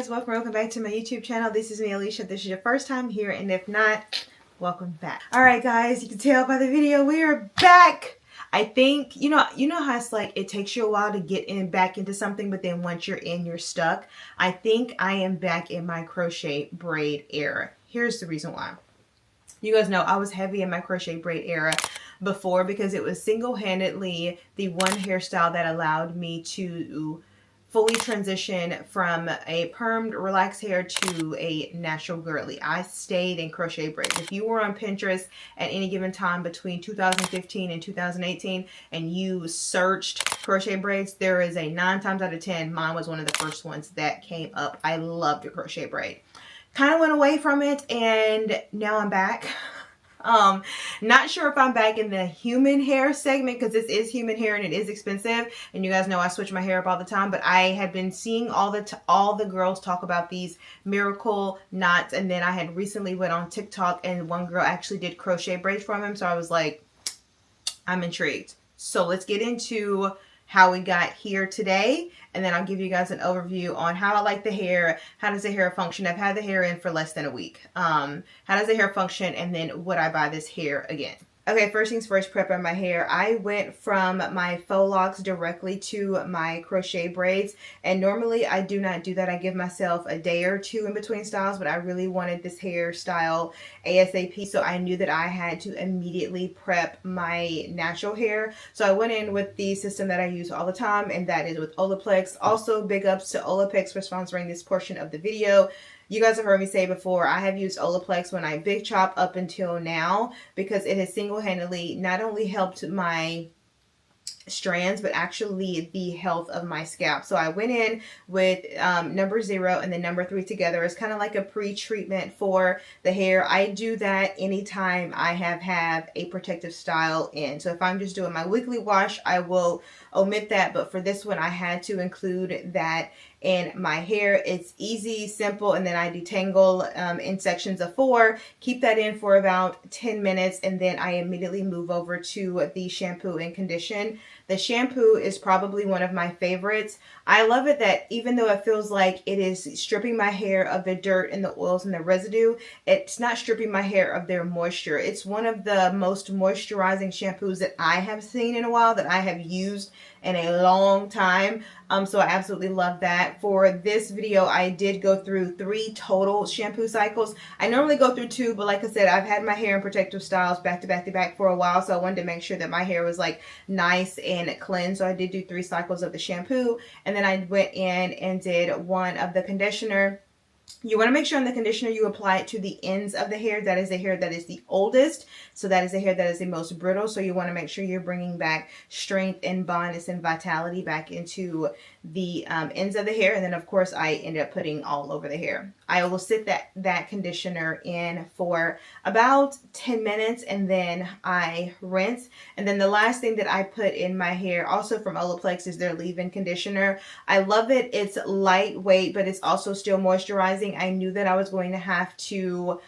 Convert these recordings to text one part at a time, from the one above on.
guys, welcome back to my YouTube channel. This is me, Alicia. If this is your first time here, and if not, welcome back. Alright guys, you can tell by the video we are back. I think you know how it's like it takes you a while to get back into something, but then once you're in, you're stuck. I think I am back in my crochet braid era. Here's the reason why. You guys know I was heavy in my crochet braid era before because it was single-handedly the one hairstyle that allowed me to fully transition from a permed relaxed hair to a natural girly. I stayed in crochet braids. If you were on Pinterest at any given time between 2015 and 2018 and you searched crochet braids, there is a 9 times out of 10 mine was one of the first ones that came up. I loved a crochet braid. Kind of went away from it and now I'm back. Not sure if I'm back in the human hair segment because this is human hair and it is expensive, and you guys know I switch my hair up all the time, but I had been seeing all the girls talk about these Miracle Knots, and then I had recently went on TikTok and one girl actually did crochet braids from him, so I was like, I'm intrigued. So let's get into how we got here today, and then I'll give you guys an overview on how I like the hair, how does the hair function. I've had the hair in for less than a week. How does the hair function, and then would I buy this hair again? Okay, first things first, prepping my hair. I went from my faux locks directly to my crochet braids, and normally I do not do that. I give myself a day or two in between styles, but I really wanted this hairstyle ASAP, so I knew that I had to immediately prep my natural hair. So I went in with the system that I use all the time, and that is with Olaplex. Also, big ups to Olaplex for sponsoring this portion of the video. You guys have heard me say before, I have used Olaplex when I big chop up until now because it has single-handedly not only helped my strands, but actually the health of my scalp. So I went in with number 0 and then number 3 together. It's kind of like a pre-treatment for the hair. I do that anytime I have a protective style in. So if I'm just doing my weekly wash, I will omit that, but for this one I had to include that in my hair. It's easy, simple, and then I detangle in sections of 4, keep that in for about 10 minutes, and then I immediately move over to the shampoo and condition. The shampoo is probably one of my favorites. I love it that even though it feels like it is stripping my hair of the dirt and the oils and the residue, it's not stripping my hair of their moisture. It's one of the most moisturizing shampoos that I have seen in a while, that I have used in a long time. So I absolutely love that. For this video, I did go through 3 total shampoo cycles. I normally go through 2, but like I said, I've had my hair in protective styles back to back to back for a while, so I wanted to make sure that my hair was like nice and cleansed. So I did do 3 cycles of the shampoo, and then I went in and did 1 of the conditioner. You want to make sure on the conditioner you apply it to the ends of the hair. That is the hair that is the oldest. So that is the hair that is the most brittle. So you want to make sure you're bringing back strength and bondness and vitality back into the ends of the hair. And then of course I ended up putting all over the hair. I will sit that conditioner in for about 10 minutes and then I rinse. And then the last thing that I put in my hair, also from Olaplex, is their leave-in conditioner. I love it. It's lightweight, but it's also still moisturizing. I knew that I was going to have to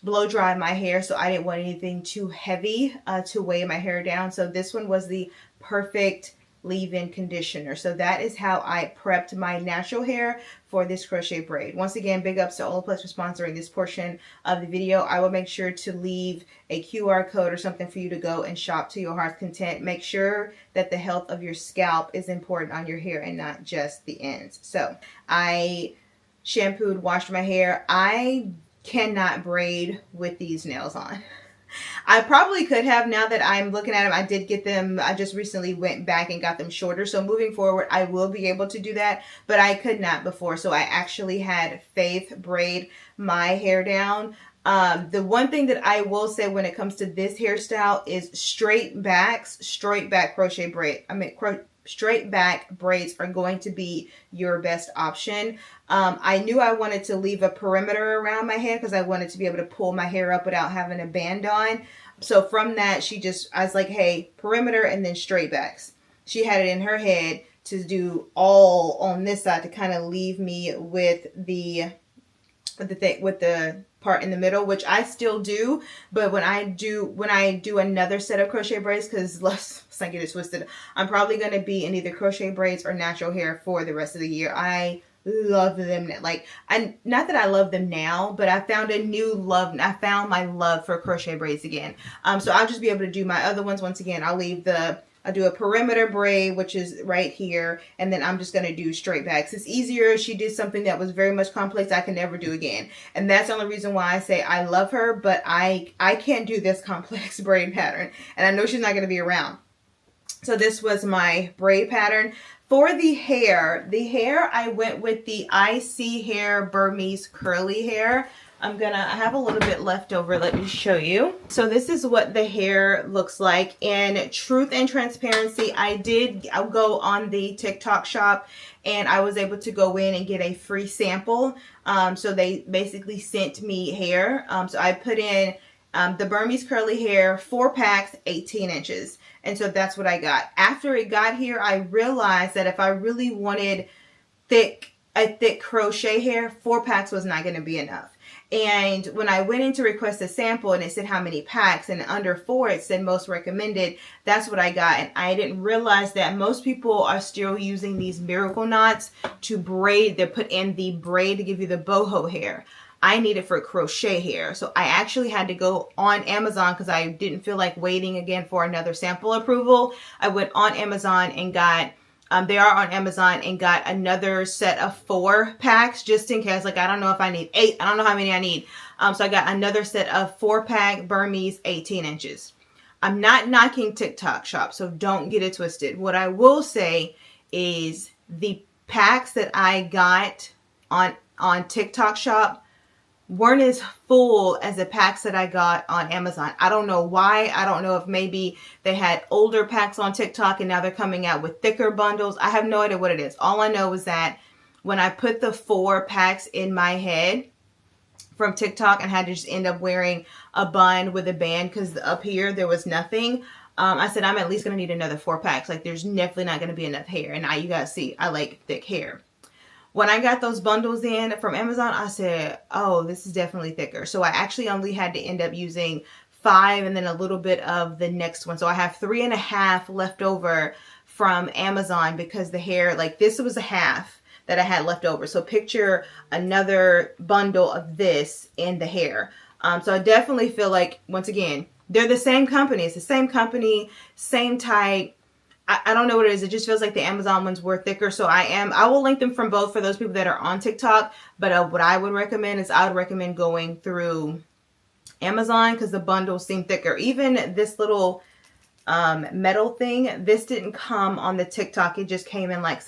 blow dry my hair, so I didn't want anything too heavy to weigh my hair down. So this one was the perfect leave-in conditioner. So that is how I prepped my natural hair for this crochet braid. Once again, big ups to Olaplex for sponsoring this portion of the video. I will make sure to leave a QR code or something for you to go and shop to your heart's content. Make sure that the health of your scalp is important on your hair and not just the ends. So I shampooed, washed my hair. I cannot braid with these nails on. I probably could have. Now that I'm looking at them, I did get them, I just recently went back and got them shorter, so moving forward I will be able to do that, but I could not before. So I actually had Faith braid my hair down. The one thing that I will say when it comes to this hairstyle is straight back crochet braid. Straight back braids are going to be your best option. I knew I wanted to leave a perimeter around my head because I wanted to be able to pull my hair up without having a band on. So from that, I was like, hey, perimeter and then straight backs. She had it in her head to do all on this side to kind of leave me with the part in the middle, which I still do, but when I do another set of crochet braids, because let's not get it twisted, I'm probably going to be in either crochet braids or natural hair for the rest of the year. I love them now. Like, not that I love them now, but I found a new love. I found my love for crochet braids again. So I'll just be able to do my other ones. Once again, I'll do a perimeter braid, which is right here, and then I'm just going to do straight backs. It's easier. She did something that was very much complex I can never do again. And that's the only reason why I say I love her, but I can't do this complex braid pattern. And I know she's not going to be around. So this was my braid pattern. For the hair I went with the IC Hair Burmese curly hair. I have a little bit left over. Let me show you. So this is what the hair looks like. In truth and transparency, I'll go on the TikTok shop and I was able to go in and get a free sample. So they basically sent me hair. So I put in the Burmese curly hair, 4 packs, 18 inches. And so that's what I got. After it got here, I realized that if I really wanted a thick crochet hair, 4 packs was not going to be enough. And when I went in to request a sample and it said how many packs, and under 4 it said most recommended, that's what I got. And I didn't realize that most people are still using these Miracle Knots to braid. They put in the braid to give you the boho hair. I need it for crochet hair. So I actually had to go on Amazon because I didn't feel like waiting again for another sample approval. I went on Amazon and got they are on Amazon and got another set of 4 packs just in case. Like, I don't know if I need 8. I don't know how many I need. So I got another set of 4-pack Burmese 18 inches. I'm not knocking TikTok shop, so don't get it twisted. What I will say is the packs that I got on TikTok shop weren't as full as the packs that I got on Amazon. I don't know why. I don't know if maybe they had older packs on TikTok and now they're coming out with thicker bundles. I have no idea what it is. All I know is that when I put the 4 packs in my head from TikTok and had to just end up wearing a bun with a band because up here there was nothing, I said I'm at least going to need another 4 packs. Like, there's definitely not going to be enough hair. And now you guys see, I like thick hair. When I got those bundles in from Amazon, I said, oh, this is definitely thicker. So I actually only had to end up using 5 and then a little bit of the next one. So I have 3.5 left over from Amazon because the hair, like, this was a half that I had left over. So picture another bundle of this in the hair. So I definitely feel like, once again, they're the same company. It's the same company, same type. I don't know what it is. It just feels like the Amazon ones were thicker. So I will link them from both for those people that are on TikTok. But what I would recommend is I would recommend going through Amazon because the bundles seem thicker. Even this little metal thing, this didn't come on the TikTok. It just came in like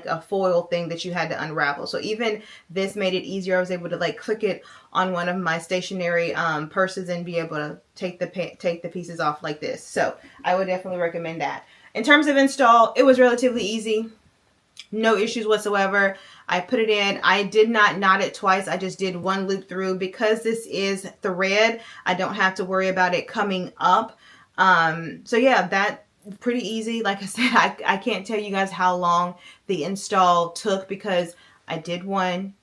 a foil thing that you had to unravel. So even this made it easier. I was able to like click it on one of my stationery purses and be able to take the pieces off like this. So I would definitely recommend that. In terms of install, it was relatively easy. No issues whatsoever. I put it in. I did not knot it twice. I just did 1 loop through. Because this is thread, I don't have to worry about it coming up. So yeah, that pretty easy. Like I said, I can't tell you guys how long the install took because I did 1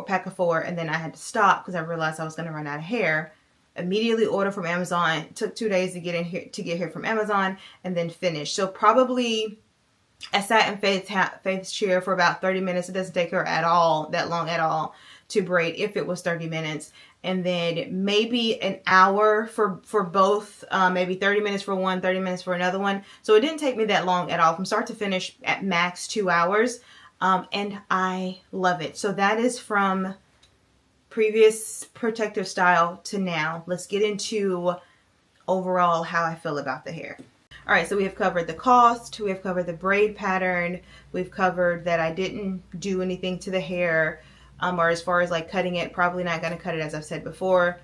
pack of 4 and then I had to stop because I realized I was going to run out of hair. Immediately ordered from Amazon. It took 2 days to get here from Amazon and then finish. So probably I sat in Faith's chair for about 30 minutes. It doesn't take her that long at all to braid if it was 30 minutes. And then maybe an hour for both, maybe 30 minutes for one, 30 minutes for another one. So it didn't take me that long at all. From start to finish at max 2 hours. And I love it. So that is from previous protective style to now. Let's get into overall how I feel about the hair. All right, so we have covered the cost, we have covered the braid pattern, we've covered that I didn't do anything to the hair, or as far as like cutting it, probably not going to cut it as I've said before.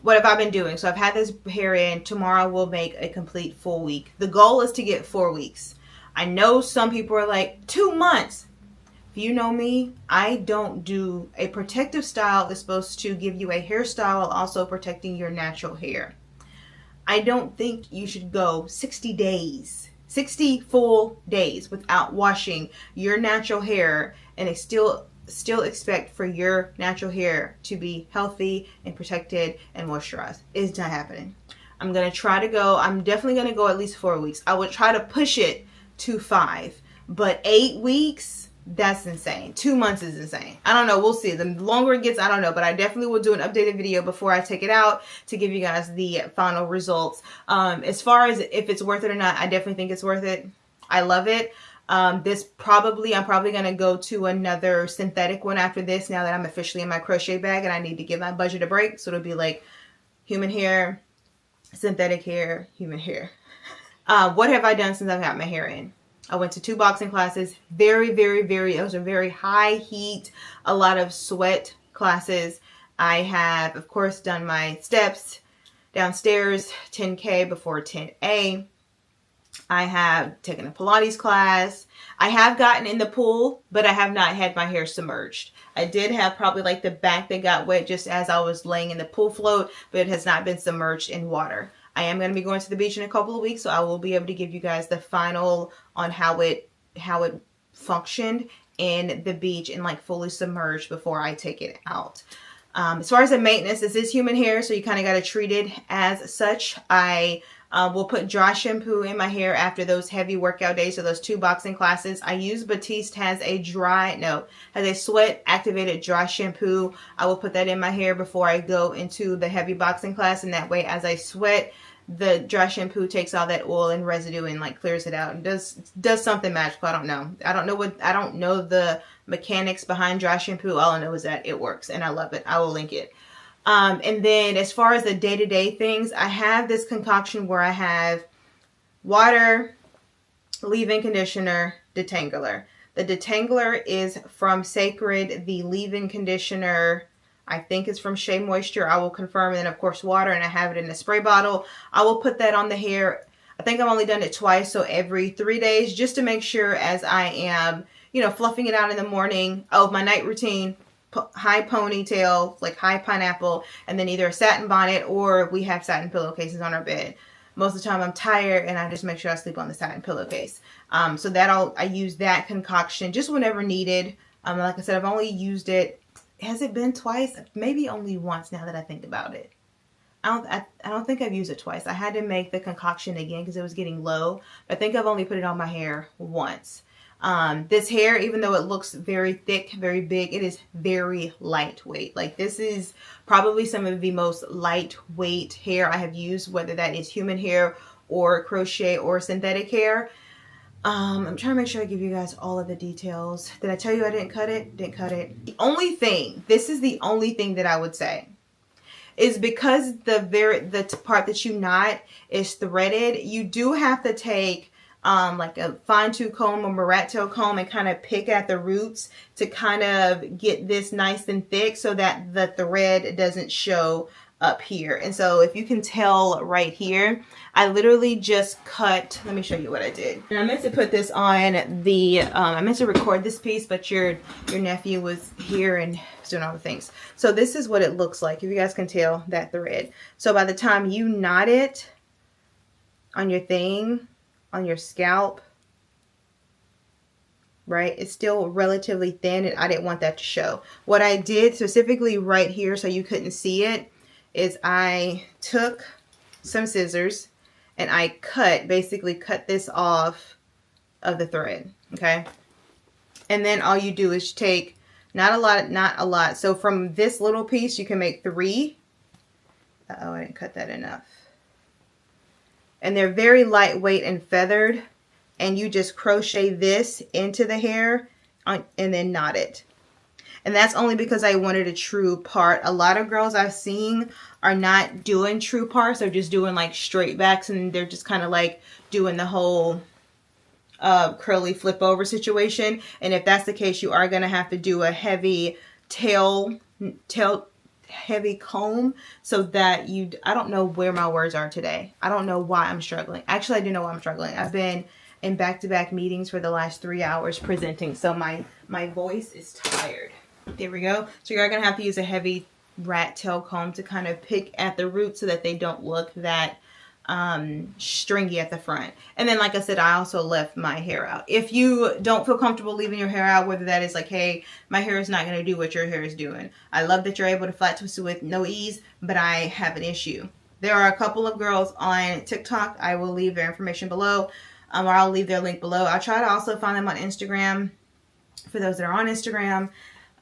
What have I been doing? So I've had this hair in. Tomorrow we'll make a complete full week. The goal is to get 4 weeks. I know some people are like 2 months. If you know me, I don't do a protective style that's supposed to give you a hairstyle while also protecting your natural hair. I don't think you should go 60 days, 60 full days without washing your natural hair and still expect for your natural hair to be healthy and protected and moisturized. It's not happening. I'm definitely going to go at least 4 weeks. I would try to push it to 5, but 8 weeks, That's insane. 2 months is insane. I don't know. We'll see. The longer it gets, I don't know. But I definitely will do an updated video before I take it out to give you guys the final results. As far as if it's worth it or not, I definitely think it's worth it. I love it. I'm probably going to go to another synthetic one after this now that I'm officially in my crochet bag and I need to give my budget a break. So it'll be like human hair, synthetic hair, human hair. What have I done since I've got my hair in? I went to 2 boxing classes. Those are very high heat, a lot of sweat classes. I have, of course, done my steps downstairs, 10K before 10A. I have taken a Pilates class. I have gotten in the pool, but I have not had my hair submerged. I did have probably like the back that got wet just as I was laying in the pool float, but it has not been submerged in water. I am going to be going to the beach in a couple of weeks, so I will be able to give you guys the final on how it functioned in the beach and like fully submerged before I take it out. As far as the maintenance, this is human hair, so you kind of got to treat it as such. I will put dry shampoo in my hair after those heavy workout days, so those 2 boxing classes. I use Batiste has a sweat activated dry shampoo. I will put that in my hair before I go into the heavy boxing class, and that way as I sweat, the dry shampoo takes all that oil and residue and like clears it out and does something magical. I don't know. I don't know the mechanics behind dry shampoo. All I know is that it works and I love it. I will link it. And then as far as the day-to-day things, I have this concoction where I have water, leave-in conditioner, detangler. The detangler is from Sacred. The leave-in conditioner, I think it's from Shea Moisture. I will confirm. And then, of course, water, and I have it in a spray bottle. I will put that on the hair. I think I've only done it twice, so every 3 days, just to make sure as I am, fluffing it out in the morning. Oh, my night routine, high ponytail, like high pineapple, and then either a satin bonnet or we have satin pillowcases on our bed. Most of the time I'm tired and I just make sure I sleep on the satin pillowcase. So I use that concoction just whenever needed. Like I said, I've only used it. Has it been twice? Maybe only once now that I think about it. I don't think I've used it twice. I had to make the concoction again because it was getting low. I think I've only put it on my hair once. This hair, even though it looks very thick, very big, it is very lightweight. Like this is probably some of the most lightweight hair I have used, whether that is human hair or crochet or synthetic hair. I'm trying to make sure I give you guys all of the details. Did I tell you I didn't cut it? Didn't cut it. This is the only thing that I would say is because the part that you knot is threaded, you do have to take like a fine-tooth comb or rat tail comb and kind of pick at the roots to kind of get this nice and thick so that the thread doesn't show up here. And so if you can tell right here, I literally just cut, let me show you what I did. And I meant to put this on the, I meant to record this piece, but your nephew was here and doing all the things. So this is what it looks like, if you guys can tell that thread. So by the time you knot it on your thing, on your scalp, right, it's still relatively thin and I didn't want that to show. What I did specifically right here so you couldn't see it is I took some scissors and I basically cut this off of the thread, okay? And then all you do is take, not a lot. So from this little piece, you can make 3. Uh-oh, I didn't cut that enough. And they're very lightweight and feathered. And you just crochet this into the hair and then knot it. And that's only because I wanted a true part. A lot of girls I've seen are not doing true parts. They're just doing like straight backs and they're just kind of like doing the whole curly flip over situation. And if that's the case, you are going to have to do a heavy heavy comb so that I don't know where my words are today. I don't know why I'm struggling. Actually, I do know why I'm struggling. I've been in back-to-back meetings for the last 3 hours presenting. So my voice is tired. There we go. So you're going to have to use a heavy rat tail comb to kind of pick at the roots so that they don't look that stringy at the front. And then, like I said, I also left my hair out. If you don't feel comfortable leaving your hair out, whether that is like, hey, my hair is not going to do what your hair is doing. I love that you're able to flat twist it with no ease, but I have an issue. There are a couple of girls on TikTok. I will leave their information below, or I'll leave their link below. I'll try to also find them on Instagram. for those that are on Instagram.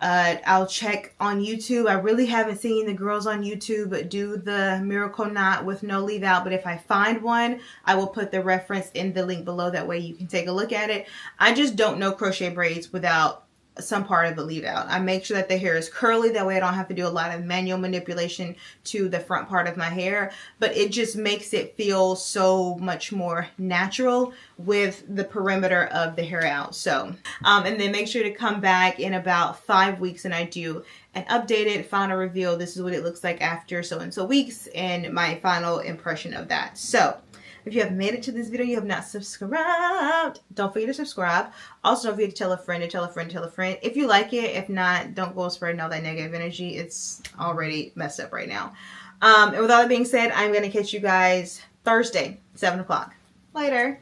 I'll check on YouTube. I really haven't seen the girls on YouTube do the miracle knot with no leave out, but if I find one, I will put the reference in the link below. That way you can take a look at it. I just don't know crochet braids without some part of the leave out. I make sure that the hair is curly, that way I don't have to do a lot of manual manipulation to the front part of my hair, but it just makes it feel so much more natural with the perimeter of the hair out. So and then make sure to come back in about 5 weeks and I do an updated final reveal. This is what it looks like after so and so weeks and my final impression of that. So if you have made it to this video, you have not subscribed, don't forget to subscribe. Also, don't forget to tell a friend, to tell a friend, to tell a friend. If you like it, if not, don't go spreading all that negative energy. It's already messed up right now. And with all that being said, I'm going to catch you guys Thursday, 7 o'clock. Later.